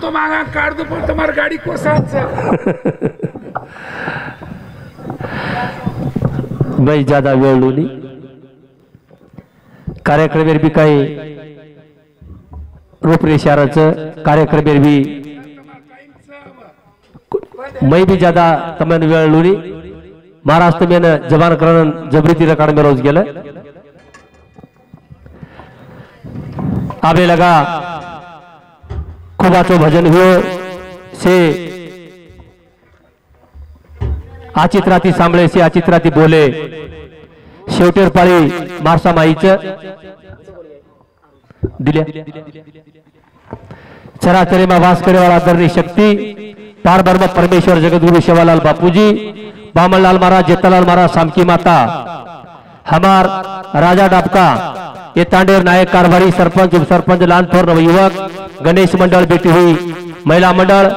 तो मांगा काढ दो पण तुम्हारी गाडी कोसाच भाई ज्यादा वेळ लोनी कार्यक्रम भी काही रूपरेषाचं कार्यक्रम भी मैं भी ज्यादा तमन वेळ लोनी महाराष्ट्र में जवान करण जबरीती रिकॉर्ड में रोज गेलं आबे लगा खुबाचो भजन हुओ से आचित्राती सांभळे से आचित्राती बोले शेवटेर पाळी मारसा माईचं दिल्या चराचरेमा वास करेवाला आदरणीय शक्ति पार ब्रह्म परमेश्वर जगतगुरु शिवालाल बापूजी बामनलाल महाराज जेतालाल महाराज सामकी माता हमार राजा डाबका ये तांडेर नायक कारभारी सरपंच उप सरपंच लानथोर नवयुवक गणेश मंडल बेटी हुई महिला मंडल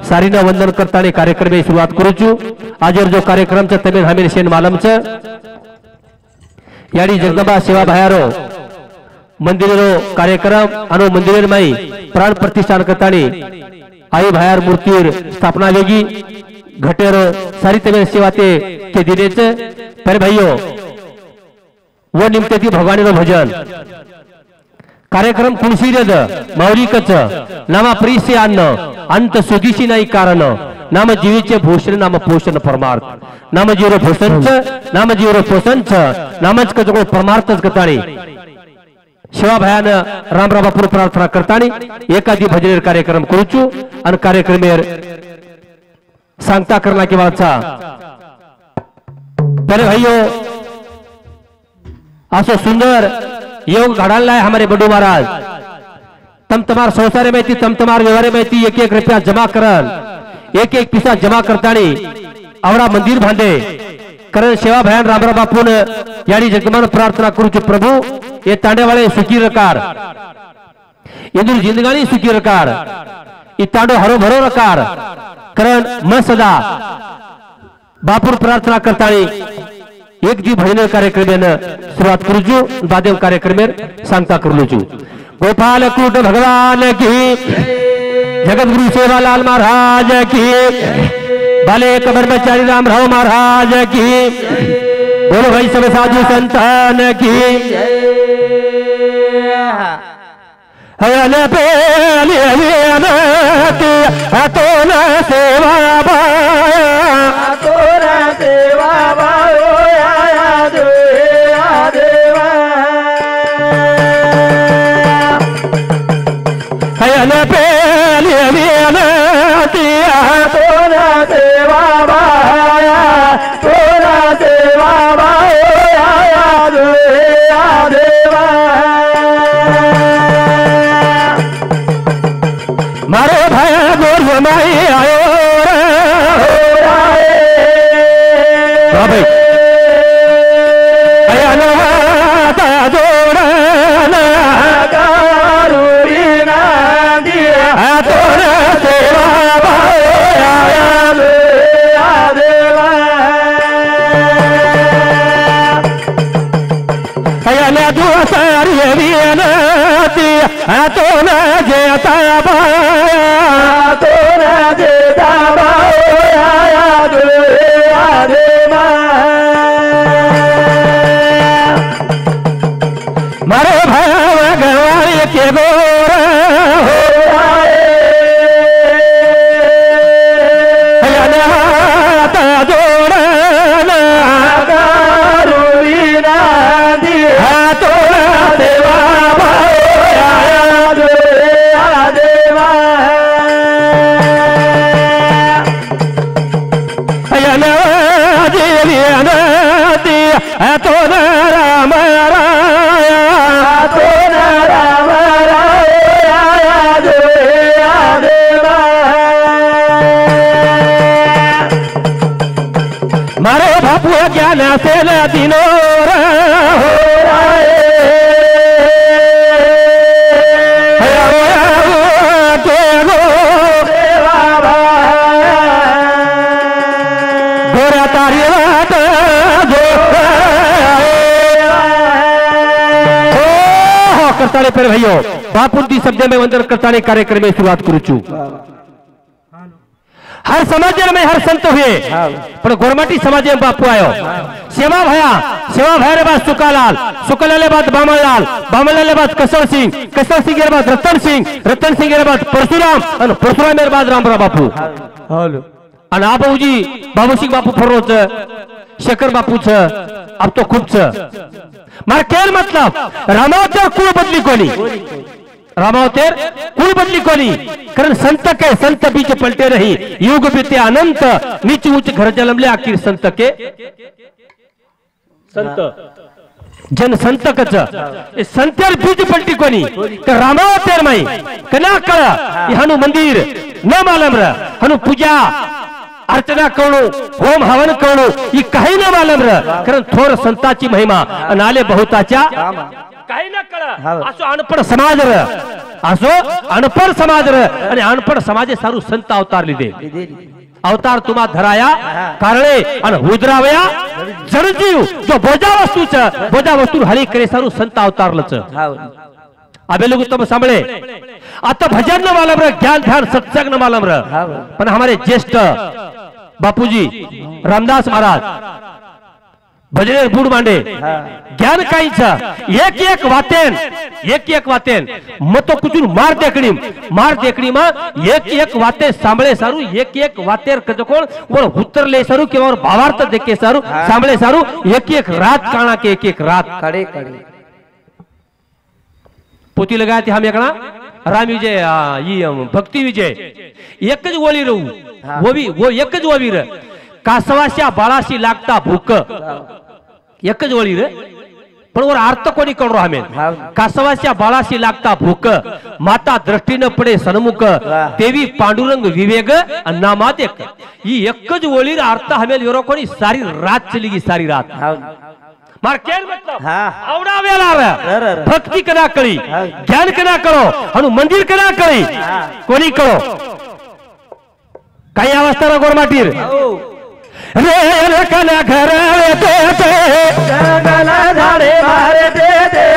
सारीना वंदन करता कार्यक्रम की शुरुआत करू छू आज जो कार्यक्रम तमिल हमीर शेन मालम यानी जगदंबा सेवा भायारो मंदिर कार्यक्रम अनु मंदिर माई प्राण प्रतिष्ठान करता आई भायार मूर्ति स्थापना वेगी घटेर सारी तमिल सेवा के दिने पर भाइयों वो निमते थी भगवानी नो भजन कार्यक्रम कुणसी मौलिकच नामा प्रीसे अन्न अंत सुदिशी नाही कारण नाम जीवीचे भूषण नाम पोषण परमार्थ नाम जीव भूषण नाम जीव पोषण नामच कजो परमार्थच गताणी शिवा भयान राम रामापुर प्रार्थना करतानी एकादी भजन कार्यक्रम करूचू आणि कार्यक्रम सांगता करना के वाचा पहले भाइयों असो सुंदर योग घडाला है हमारे बड़ू महाराज तम तमार संसार में थी तम तमार व्यवहार में थी एक एक रुपया जमा करन एक एक पैसा जमा करतानी आवरा मंदिर बांधे करण सेवा भयान रामराव बापून यानी जगमान प्रार्थना करू प्रभु ये तांडे वाले सुखी रकार इंदुर जिंदगानी सुखी रकार ये तांडो हरो भरो रकार करण मैं सदा बापूर प्रार्थना करतानी एक दी भजन कार्यक्रम शुरुआत करूचू बाद कार्यक्रम सांगता करलूचू गोपाल कूट भगवान की जगत गुरु सेवालाल महाराज की बाले ब्रह्मचारी रामराव महाराज की बोलो भाई सब साधु संतान की मारो भाई गोर माई आयो भाई तो न जेता मारो भाव गवाई के गोर तो राम मारो बापू ज्ञान से दिनो गोरा तारी करताने पर भाइयों बापूंती शब्द में वंदन करताने कार्यक्रम में शुरुआत करू छू। हर समाज में हर संत हुए पर गोरमाटी समाज में बापू आयो सेवा भया रे बाद सुकालाल बाद बामनलाल रे बाद कसर सिंह रे बाद रतन सिंह रे बाद परशुराम और परशुराम रे बाद रामराव बापू हेलो आणि आबाऊजी बाबूसिंग बापू फरोच शेखर बापू छ अब तो खूब छ मार केर मतलब रामावतार कुळ बदली कोणी रामावतार कुळ बदली कोणी कारण संत बीच पलटे रही युग बीते अनंत नीच उच्च घर जन्मले आखिर संत के संत जन संत कच संतर बीज पलटी कोणी तर रामावतार माई कना कळ हनु मंदिर न मालम र हनु पूजा अर्चना करणो होम हवन करणो ही काही न मालम र कारण थोर संताची महिमा अनाले बहुताच्या काही न कळ असो अनपढ़ समाज र आणि अनपढ़ समाजे सारू संत अवतार लिदे अवतार तुम्हा धराया कारणे आणि उदरावया जडजीव जो बोजा वस्तू हरी करे सारू संत अवतारलच अबे लोग तब सांभळे आता भजन न मालम र ज्ञान ध्यान सत्संग न मालम र पण हमारे ज्येष्ठ बापूजी रामदास महाराज भजनेर बूढ़ मांडे ज्ञान काई छ एक एक वातेन मतो कुछ मार देखड़ी मा एक वाते सांभळे सारू एक वातेर कज कोण और उत्तर ले सारू किंवा और भावार्थ देखे सारू सांभळे सारू एक रात काणा के एक रात कड़े पोती लगाया थी हम एकना राम विजय ये भक्ति विजय एक ज ओळी रहू वो एक ज ओवी र कासवाशा बाळाशी लागता भूक एक ज ओळी रे पण वर अर्थ कोणी करू हमें कासवाशा बाळाशी लागता भूक माता दृष्टी न पडे सन्मुख देवी पांडुरंग विवेक नामादेक ही एक ज ओळी अर्थ हमें योरो कोणी सारी रात चली गई सारी रात मार केर मतलब आवडा वेला रे भक्ति कना करी ज्ञान कना करो हनु मंदिर कना करी कोणी करो काही अवस्था गोरमाटीर रे कना घर ते जंगला झाडे मारे ते रे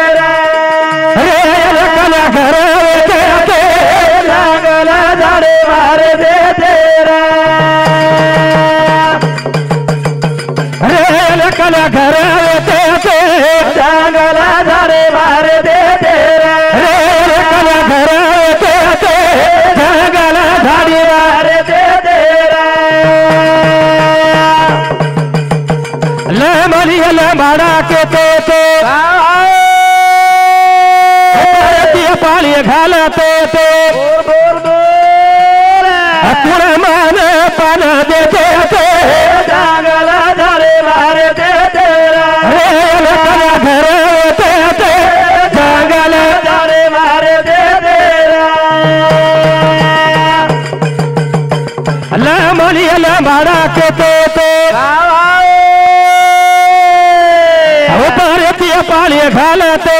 कना घर ते जंगला झाडे मारे ते रे कना घर जंगला झाडे मारे दे रे कला घर जंगला झाडी मारे दे ले मलियल माड़ा के तो पाली घालते कुड़ मान पान देते जंगला झाडे मारे दे मारा के तो पाली घालते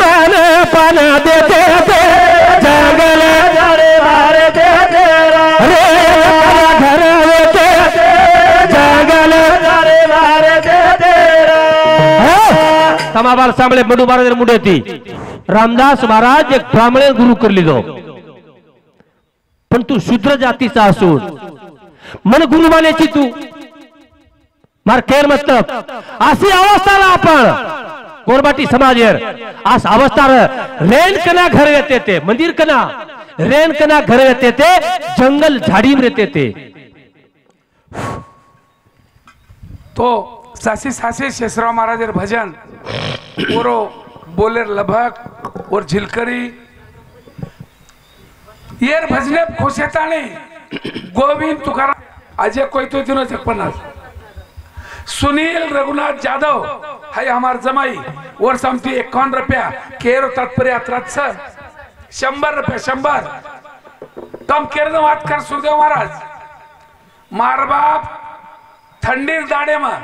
मान पान देते जंगल मारे दे घर जंगल मारे दे तमाबार सांभळे बडू महाराज मुडे थी रामदास महाराज एक ब्राह्मण गुरु कर लीधो पण तू शूद्र जातीचा असून मन गुरु मानेची तू मार केर मतलब अशी अवस्थाला आपण गोरबाटी समाजेर आस अवस्था रेन कना घर येते थे मंदिर कना रेन कना घर येते थे जंगल झाड़ी में रहते थे तो सासी शेषराव महाराज भजन ओरो बोलेर लभक और झिलकरी येर भजने खोशेताने गोविंद तुकाराम अजय कोई तो दिनों जगपना सुनील रघुनाथ यादव है हमार जमाई और समती 51 रुपया केरो तात्पर्य यात्रात 100 रुपया 100 तम केरन बात कर सुखदेव महाराज मार बाप ठंडीर दाड़े में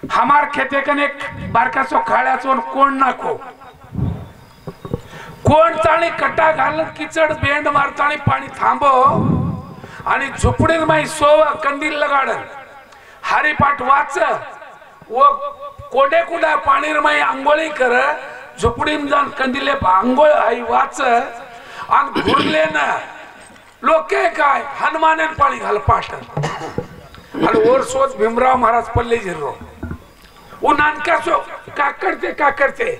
हमार खेते कन एक बारकासो खाळ्याचो कोण नाको कोण ताणी कट्टा घालून किचड बेंड मारताणी पाणी थांबो आणि झोपडीर माई सोव कंदील लगाडन हरिपाठ वाच वो कोडे कुडा पाणी रमाई आंघोळी कर झोपडी जाऊन कंदिले आंघोळ आई वाच आणि घुरले ना लोक काय हनुमाने पाणी घाल पाठ आणि वर सोच भीमराव महाराज पल्ले जिरो उन्हान का करते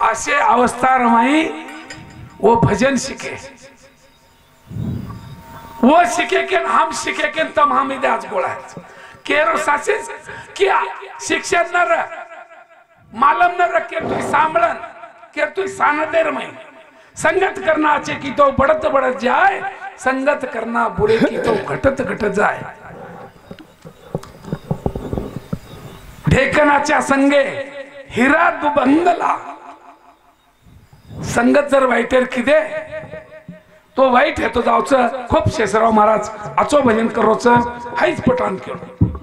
असे अवस्था रमाई वो भजन सीखे वो सीखे के हम सीखे के तम हम इधर आज बोला है केरो सासिस क्या शिक्षा न रह मालूम न रह के तू सांभलन के तू सानदेर में संगत करना अच्छे की तो बढ़त जाए संगत करना बुरे की तो घटत जाए ढेकनाच्या संगे हिरा दुबंगला संगत जर वाईटेर किदे तो वाईट है तो जाऊचं खूप शेषराव महाराज आचो भजन करोच हाईच पठाण केलं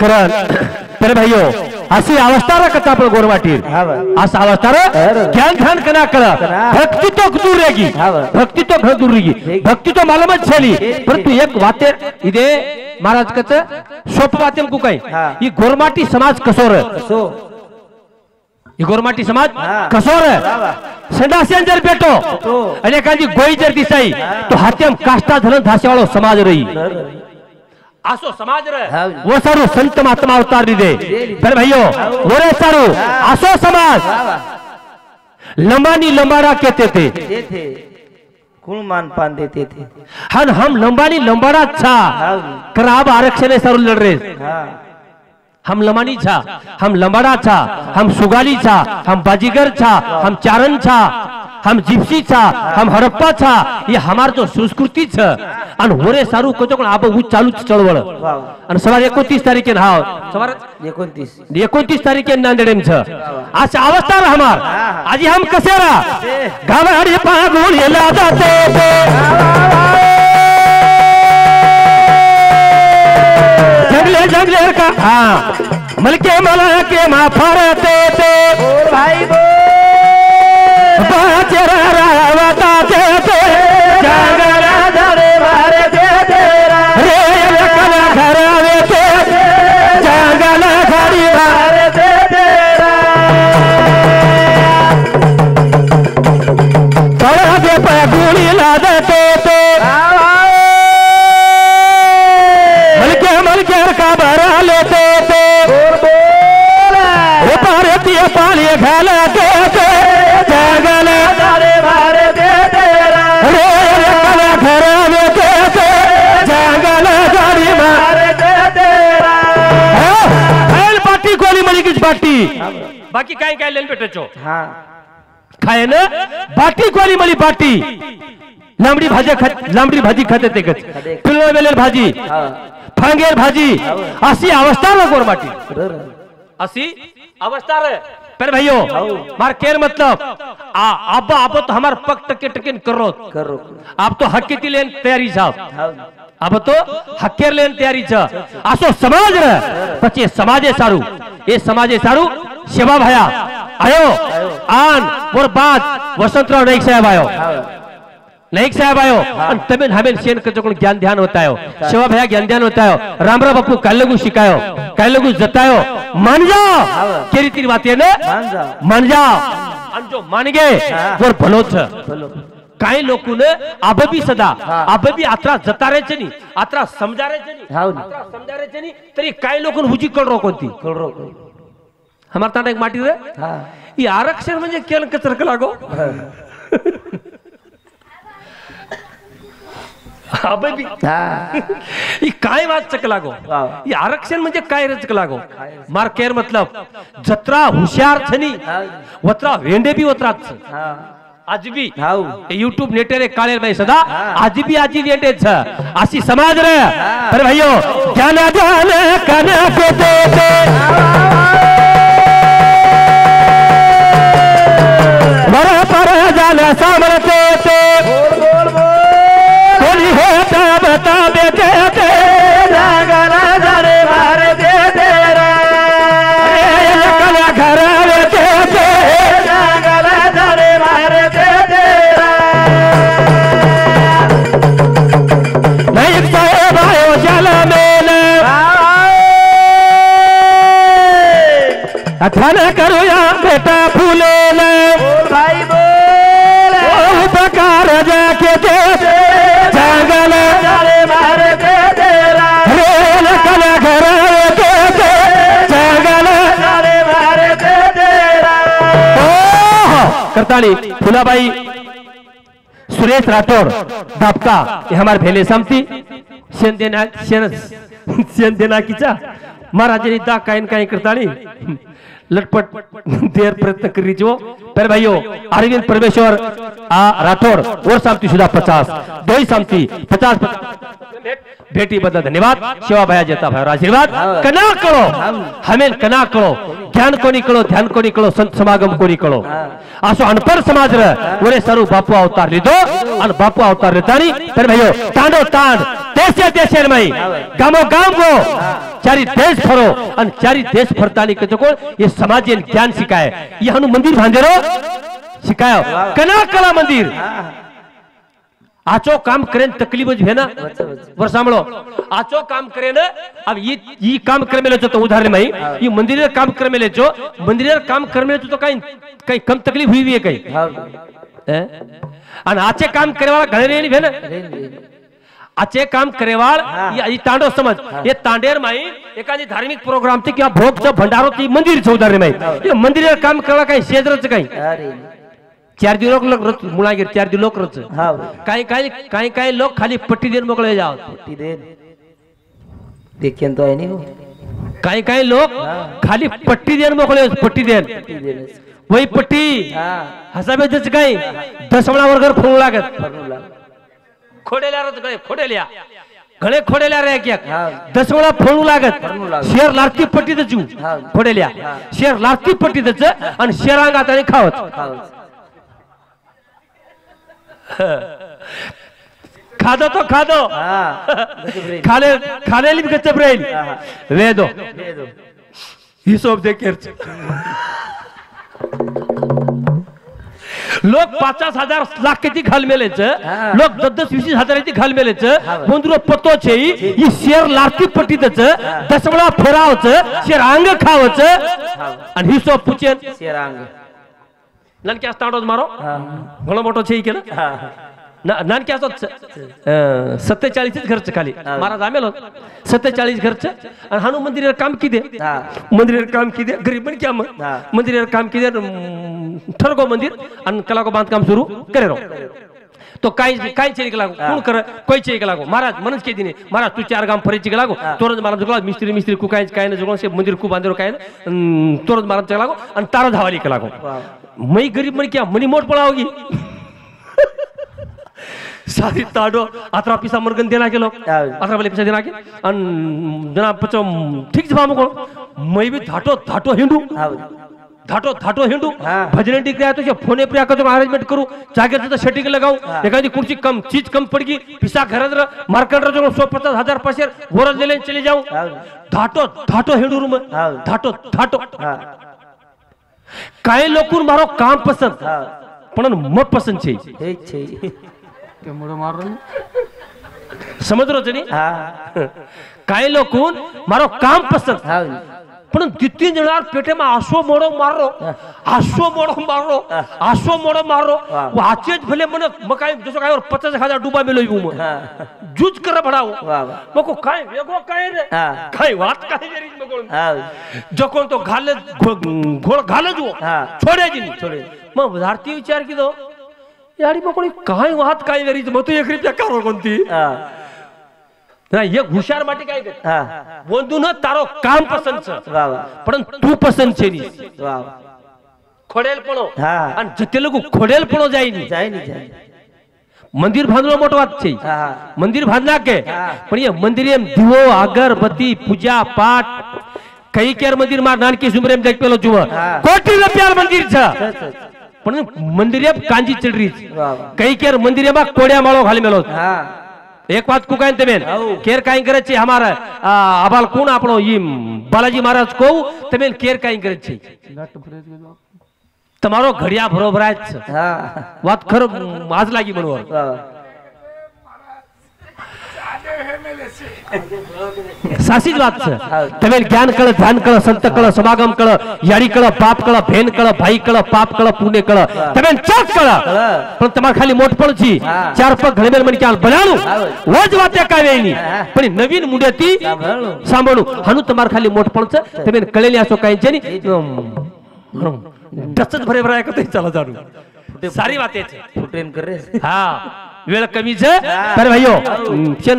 करण तर भाइयो अशी अवस्था कथा आपण गोरवाटी असा अवस्था ज्ञान ध्यान कना कर भक्ति तो दूर रहेगी भक्ति तो घर दूर रहेगी भक्ति तो मालूम छली परंतु एक वाते इदे महाराज कत सोप वाते को काय ये गोरमाटी समाज कसोर ये गोरमाटी समाज कसोर संडासियन जर बेटो आणि काजी गोई जर दिसाई तो हात्यम काष्टा धरण धासेवाळो समाज रही आसो समाज रे वो सारू संत महात्मा अवतार दे पर भाइयों वो रे सारू आसो समाज लंबानी लंबारा कहते थे कुल मान पान देते थे हम लंबानी लंबारा छा कराब आरक्षण सारू लड़ रहे हम लंबानी छा हम लंबारा छा हम सुगाली छा हम बाजीगर छा हम चारण छा हम जिप्सी छा हम हड़प्पा छा ये हमार जो संस्कृति छ अन होरे सारू को कोण आब उ चालू चळवळ अन सवार 29 तारीखे हाव सवार 29 तारीखे नांदेडेम छ अशा अवस्था हमार आज हम कसेरा गावाडी पागुल येला जाते जंगले का हां मलके मला के मा फरते ते भाई बाचरा रावता ते जंगला धरे मारे दे तेरा रे कला घरावे ते जंगला घड़ी मारे दे तेरा तोरा दे पे गोली ला दे ते मलके का भरा लेते ते बोल पारती पानी घाला दे जंगला धरे मारे दे तेरा रे कला घरावे ते जंगला घड़ी मारे दे तेरा हेल पार्टी कोली मली की पार्टी बाकी काय काय लेन बेटचो हां खाय ना बाटी कोली मली पार्टी लांबडी भाजी खाते ते कच पिलो बेलेर भाजी फांगेर भाजी अशी अवस्था ला गोरमाटी असी अवस्था रे पर भाइयों मार केर मतलब अब तो हमार पक टके करो आप तो हक की लेन तैयारी साहब अब तो हक्केर लेन तैयारी छ असो समाज रे पछे समाजे सारू ए समाजे सारू सेवा भया आयो आन और बाद वसंतराव नाईक साहेब आयो नाईक साहेब आयो आणि तमेन हमेन शेन कचोकण ज्ञान ध्यान होतायो सेवा भया ज्ञान ध्यान होतायो रामराव बापू कालगु शिकायो कालगु जतायो मान जाओ केरी तेरी बात है ना मान जाओ आणि जो मान गे वर भलो छ काही लोकून आबबी सदा आबबी आत्रा जतारेचे नी आत्रा समजारेचे नी आत्रा समजारेचे नी तरी काही लोकून हुजी कळरो कोणती हमार तांडा एक माटी रे ई आरक्षण म्हणजे केल कचरक लागो आबबी ई काय वाच चक लागो ई आरक्षण म्हणजे काय रचक लागो मार केर मतलब जत्रा हुशार छनी वत्रा वेंडे भी वत्राच आज भी यूट्यूब नेटेरे काळे भाई सदा आज भी वेंडे छ अशी समाज रे पर भाइयों ज्ञान ध्यान कने पेते बड़ा पर जाने सामरते कोली होता बता बेटे जंगला धरे मारे दे तेरा कला घरावे दे जंगला धरे मारे दे तेरा नाईक साहेब आयो जल मेल ध्यान करूया बेटा फुलेला भाई बोल उपकार जाके दे जंगल मार दे तेरा रेल कल घर के जंगल मार दे तेरा करताली फुलाबाई सुरेश राठौर दापका हे हमारे भेले समती शेन देना कीचा महाराजांनी दा कायन काय करताली लटपट देर प्रयत्न करी जो पर भाइयों अरविंद परमेश्वर राठौर और सामती सुधा 50 दो ही सामती 50 भेटी बदल धन्यवाद सेवा भया जेता भाई आशीर्वाद कना करो हमें कना करो ज्ञान कोणी कळो ध्यान कोणी कळो संत समागम कोणी कळो असो अनपढ़ समाज रे ओरे सरू बापू अवतार लिदो अन बापू अवतार लेतानी पर भाइयों तांडो तांड देशे देशे मई गामो गाम गो चारी देश फरो अन चारी देश फरतानी के को ये समाज ज्ञान सिखाए ये हनु मंदिर भांदेरो सिखायो कना कला मंदिर आचो काम करेन तकलीफ है ना वर सांभळो आचो काम करे ना अब ये काम करे में तो उदाहरण में ये मंदिर काम करे में जो मंदिर काम करे में तो कहीं कम तकलीफ हुई है कहीं अन आचे काम करे वाला घणे नहीं है ना आचे काम करेवाळ ये तांडो समझ ये तांडेर माई एखादी धार्मिक प्रोग्राम ती किंवा भोगचं भंडारो ती मंदिर उदाहरण माई ये मंदिर काम करायला काही शेजरच काही चार दिवस लोक मुळागीर 4 दिवस लोक रच काही लोक खाली पट्टी देन मोकळे जाव पट्टी देन देखिए तो है नहीं काही लोक खाली पट्टी देन मोकळे पट्टी देन वही पट्टी हसाबेच काही 10 वर्गर फोन लागत खोडेल्या रच गळे खोडेल्या घणे खोडेल्या रे एक 10 फोन लागत शेर लारती पट्टी दजू खोडेल्या शेर लारती पट्टी दज आणि शेरांगात आणि खावत खादो तो खादो खालेली भी गच्चप रहेल वेदो हिशोब दे केर लोक 50,000 लाख की घाल मेलेच लोक 10-20 हजाराची घाल मेलेच बंदुरो पतो छे ही शेर लारती पट्टी दच 10 फेरावच शेर अंग खावच आणि हिशोब पुचेन शेर अंग नानके असताडोज मारो घणो मोठो छे केलं नानके असतो 47 घरच खाली महाराज आमेलो 47 घरच आणि हानु मंदिर काम की दे मंदिर काम की दे गरीब पण क्या मंदिर काम की दे ठरगो मंदिर आणि कला को बांधकाम सुरू करे रो तो काय चेक लागो कोण कर कोई चेक लागो महाराज मनस के दिने महाराज तू 4 गाम फरेची लागो तोरज महाराज जुगला मिस्त्री कु काय न जुगला से मंदिर कु बांधरो काय तोरज महाराज लागो आणि तारा धावाली के लागो मई गरीब मन क्या मनी मोट पड़ाओगी सारी ताडो अतरा पैसा मर्गन देना के लोग अतरा वाले पैसा देना के अन जना पचो ठीक से भामो को मई भी धाटो हिंडू भजन टिकरा तो फोने पे आकर अरेंजमेंट करू जागे तो सेटिंग लगाऊ एखादी कुर्सी कम चीज कम पड़गी पिसा घरत मार्केट रो 150,000 पैसे वरज ले चले जाऊ धाटो हिंडू रूम धाटो काय लोकून मारो काम पसंद पण मत पसंद छे के मुड़ो मारो समझ रो जनी काय लोकून मारो काम पसंद पण 2-3 जणार पेटे में आसो मोड़ो मारो वाचेज भले मन मकाई जसो काय 50,000 डुबा मेलो यू जूझ कर भडाओ मको काय वेगो काय रे काय वात काय रे मको जकोन तो घाले घोळ घाले जो छोड़े जी मग भारतीय विचार की दो यारी मको काय वात काय रे मग तू 1 रुपया करो कोणती ना एक हुशार माटी काय दे बंधू न तारो काम पसंद छ पण तू पसंद छे नी खोडेल पणो आणि जते लोक खोडेल पणो जाई मंदिर बांधलो मोटो बात छे मंदिर बांधना के पण ये मंदिर में दिवो अगरबत्ती पूजा पाठ कई केर मंदिर मार नानकी सुमरे में देख पेलो जुवा कोटी रुपया मंदिर छ पण मंदिर में कांजी चढ़री कई केर मंदिर में कोड़िया माळो घाली मेलो एक बात को कहते बेन केर काई करे छे हमारा अबाल कोण आपनो ई बालाजी महाराज को तमेन केर काई करे छे તમારો ઘડિયા બરોબર જ છે વાત ખરો આજ લાગી બનવા સાચી જ વાત છે. તમે જ્ઞાન કળ, ધ્યાન કળ, સંત કળ, સમાગમ કળ, યારી કળ, પાપ કળ, ભેન કળ, ભાઈ કળ, પાપ કળ, પુણ્ય કળ, તમે ચોક કળ. પણ તમારે ખાલી મોટપણ છી ચાર પગ ઘણી મને ક્યાં બનાવું વજ વાતે કાવે ની પણ નવીન મુંડેથી સાંભળું હાનું તમારે ખાલી મોટપણ છે. તમે કળેલી આસો કાઈ છે ની દસ જ ભરે ભરાય કતો ચાલો જાડું. સારી વાત છે. ફૂટેન કરે હા वेळ कमी છે तर भाइयों चल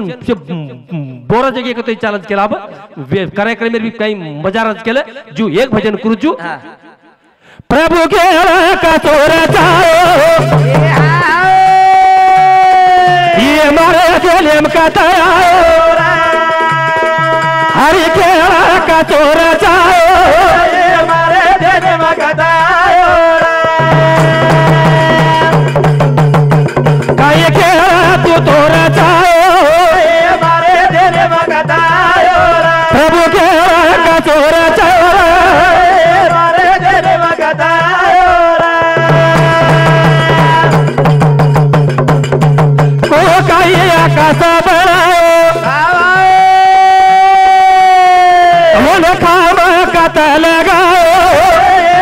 बोरा जगह को तो चैलेंज केला अब कार्यक्रम में भी कई मजा रच केले जो एक भजन करू छु प्रभु के का तोरा चाओ ये मारे जन्म का ताया हरि के का तोरा चाओ ये मारे जन्म का ताया काहे के तू तोरा चाओ हमारे तेरे मगतायो प्रभु के का तोरा चाओ हमारे तेरे मगतायो को काहे आकाश बनाओ मन खाम कत लगाओ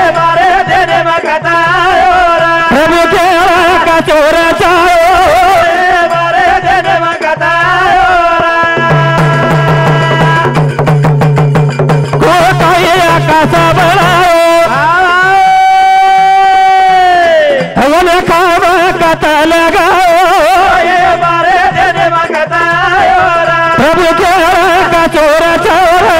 हमारे तेरे मगतायो प्रभु के का तोरा चाओ प्रभु के का चोरा चोरा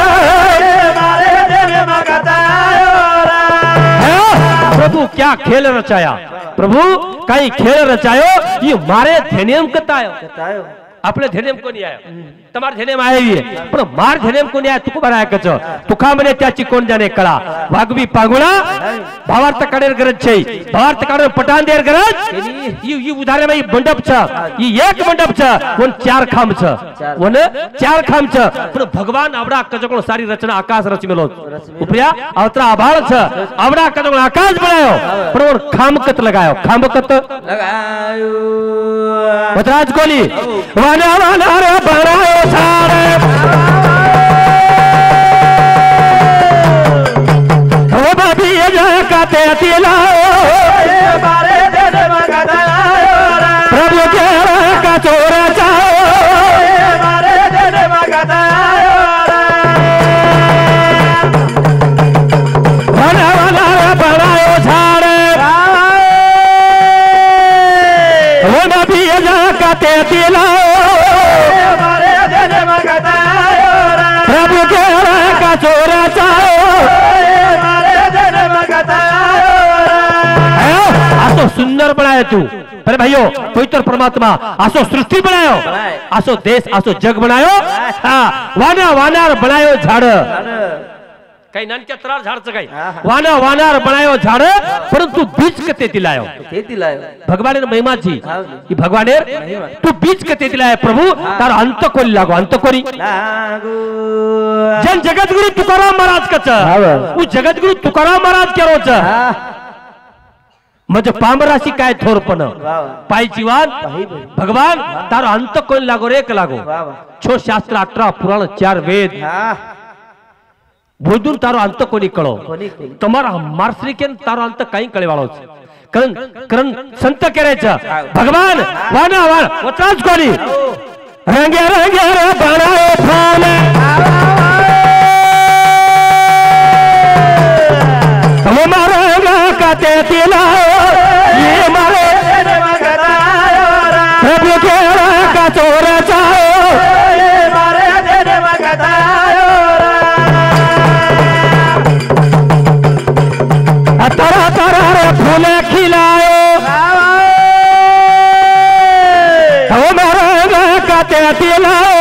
प्रभु क्या खेल रचाया प्रभु कई खेल रचायो ये मारे ध्येयम कतायो अपने ध्येयम को नहीं आयो તમાર ધ્યાનમાં આવી પણ માર ધ્યાનમાં કોને આ તું બરાય કચો તુખા મને ત્યાંચી કોણ જાને કળા વાગવી પાગુણા ભાવાર્થ કાઢેર ગરજ છે ભાવાર્થ કાઢે પટાન દેર ગરજ ઈ ઉધારે માં ઈ મંડપ છે ઈ એક મંડપ છે કોણ ચાર ખામ છે ઓને ચાર ખામ છે પણ ભગવાન આવડા કચકણો સારી રચના આકાશ રચમેલો ઉપર્યા અવતરા આભાળ છે આવડા કચકણો આકાશ બનાયો પણ ઓર ખામકત લગાયો ખામકત લગાયો વજરાજ કોલી વાના વાના રે બનાયો सारे ओ बाबी जा काते तिलाओ मारे देने मगतायो प्रभु के का चोरा चाओ मारे देने मगतायो वाला वाला बनायो झाड़े ओ बाबी जा काते तिलाओ प्रभु के का चोरा चाओ आसो सुंदर बनाया तू अरे भाइयों पवित्र परमात्मा आसो सृष्टि बनायो आसो देश आसो जग बनायो हाँ वाना वानार बनायो झाड़ कई नानक्या तरार झाड़ से कई वाना वानार बनायो झाड़ परंतु बीज कते दिलायो भगवान ने महिमा जी ये भगवान ने तू बीज कते दिलायो प्रभु तार अंत कोली लागो अंत कोरी जन जगत गुरु तुकाराम महाराज कच वो जगत गुरु तुकाराम महाराज के रोज म्हणजे पामराशी काय थोरपण पाय जीवन भगवान तार अंत कोली लागो रे एक लागो छो शास्त्र 18 पुराण 4 वेद बोधून तारो अंत कोणी कळो तुम्हारा मार्श्री के तारो अंत काही कळेवाळो करण करण संत करायचा भगवान वाना वाण वत्राज कोणी रंगे रंगे बनाओ फूल हम मारे काते तिलाओ ये मारे प्रभु के का चोरा चाओ ये मारे देने मगतायो तरह तरह फूल खिलायो हमारा काते तिलाओ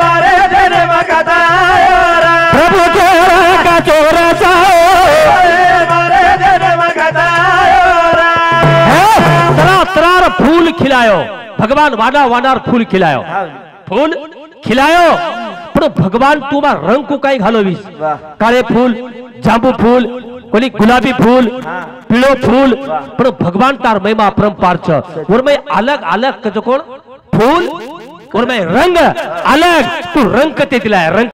मारे देने मगतायो प्रभु के का चोरा चाओ मारे देने मगतायो तरह तरह फूल खिलायो भगवान वाना वानार फूल खिलायो फूल खिलायो पर भगवान तुम्हारा रंग को कहीं घालोवीस काले फूल जांबू फूल कोली गुलाबी फूल पीलो फूल पर भगवान तार महिमा अपरंपार छ और मैं अलग अलग कजकोण फूल और मैं रंग अलग, तू रंग कते दिलाय रंग